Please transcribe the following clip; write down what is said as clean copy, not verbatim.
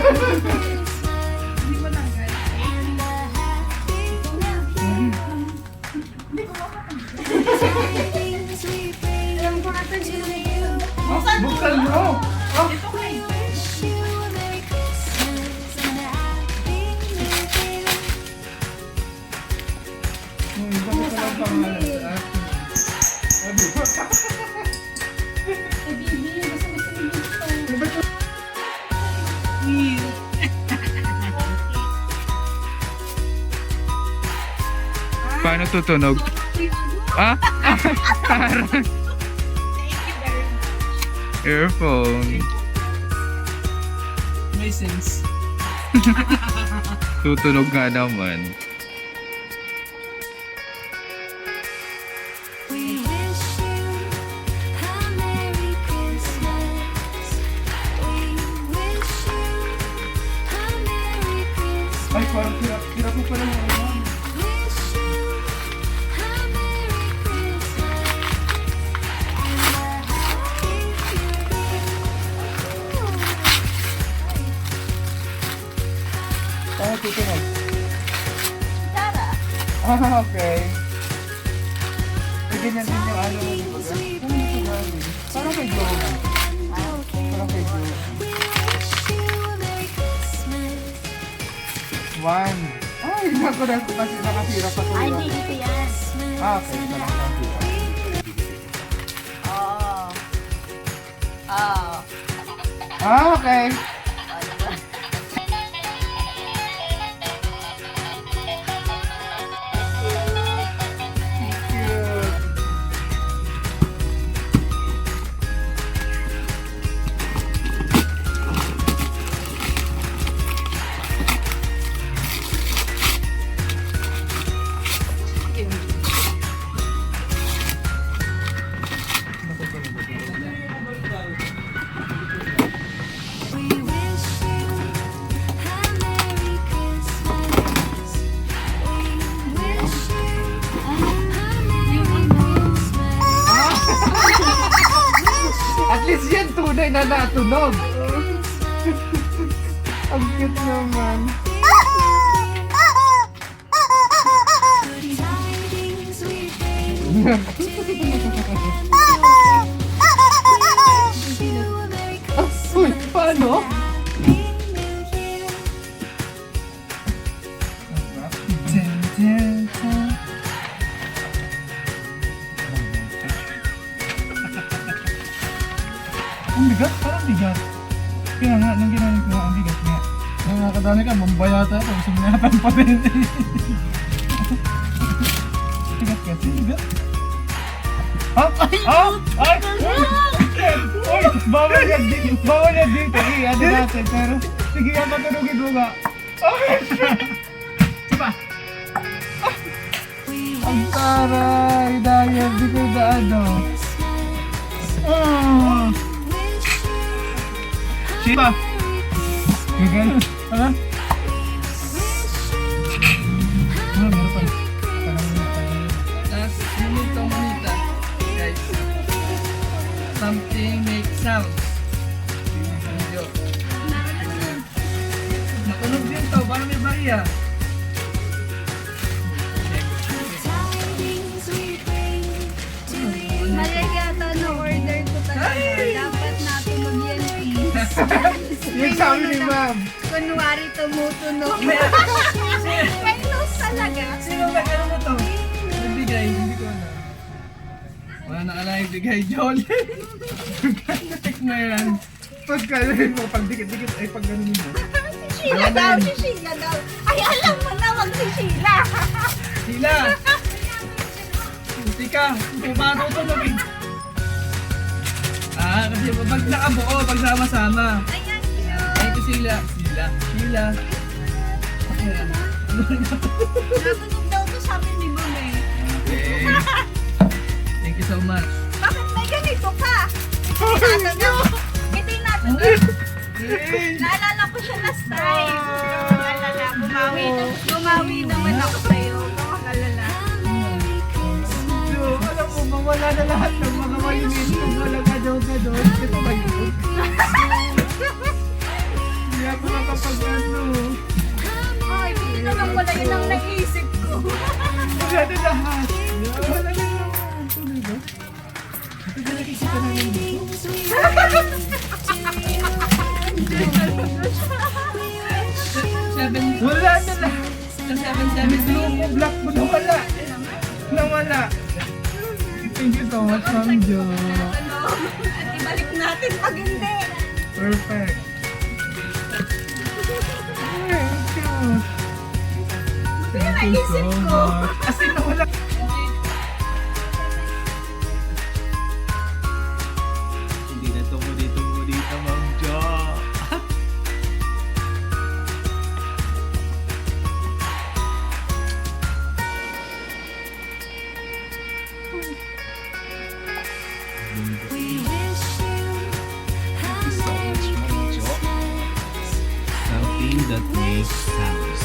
Hindi mo lang guys. Buksan mo! Oh! Ito kayo. Bakit wala pangalan sa akin? Sabi ko. Paano tutunog? Ah? Parang earphone. May sense. Tutunog nga naman. Ay, parang hirap mo pala yung ano. Paano tutunog? Tara. Ah, okay. Pwede ganyan din yung ano mo dito. Parang may glow na. Parang may glow. One. Ay, naku na kasi nakasira pa Ay, tuloy. hindi ito yan. Ah, okay. Parang nakasira. Oo. Oo. Ah, okay. Cute. At least yan tunay na natunog. Ang cute naman. Uy, paano? Ang bigat, parang bigat. Kaya nga, nung ginamit ko, ang bigat nga. Nakakadami ka, mambayata ako, sumiyatan pa rin. Bigat kasi, bigat. Ha? Ah! Ay! Uy! Bawal yan dito! Bawal yan dito! Ano natin, pero sige yan, matunugin mo nga. Ay! Diba? Ang taray! Dahil, di ko na ano. Ah! Shiba! Gagal? Ano? Ah, meron pa. Last minuto manita. Guys. Something make sounds. Video. Natunog din to. Parang may bariya. Malagata na order ko talaga. Dapat natunog yan, please. Yung sabi ni ma'am. Kunwari tumutunog. May nose talaga. Sino ba? Ano mo to? Nagbigay. Hindi ko alam. Wala na alam bigay. Jolene. Tek na yan. Pagkalin mo, pag dikit-dikit ay pag ganun mo. Si Sheila daw, si Sheila daw. Ay, alam mo na, wag si Sheila. Sila. Buti ka. Kung paano tunogin. Ah, kasi pag nakabuo, pag sama-sama. Ayan, cute. Ay, ito sila. Sila. Sila. Ayan. Natunog daw to sabi ni Ma'am eh. Okay. Thank you so much. Bakit may ganito ka? Ito natin. Ito natin. Naalala ko siya last time. Naalala, bumawi naman ako sa'yo. Makakalala. So, alam mo, mawala na lahat ng mga malinis kung wala ka daw. Ito ba yun? Hindi ako nakapag Ano lahat? Wala na naman. Tuloy ba? Ito na nakikita namin dito. Seven, Wala na lahat. sa 7-7 Grupo black mo nawala. Nawala. Thank you so much, Ma'am Jo. At ibalik natin pag hindi. Perfect. Thank you. Thank you so naisip ko. much. As in, nawala. Hindi na dito, Ma'am Jo. Something that makes sounds.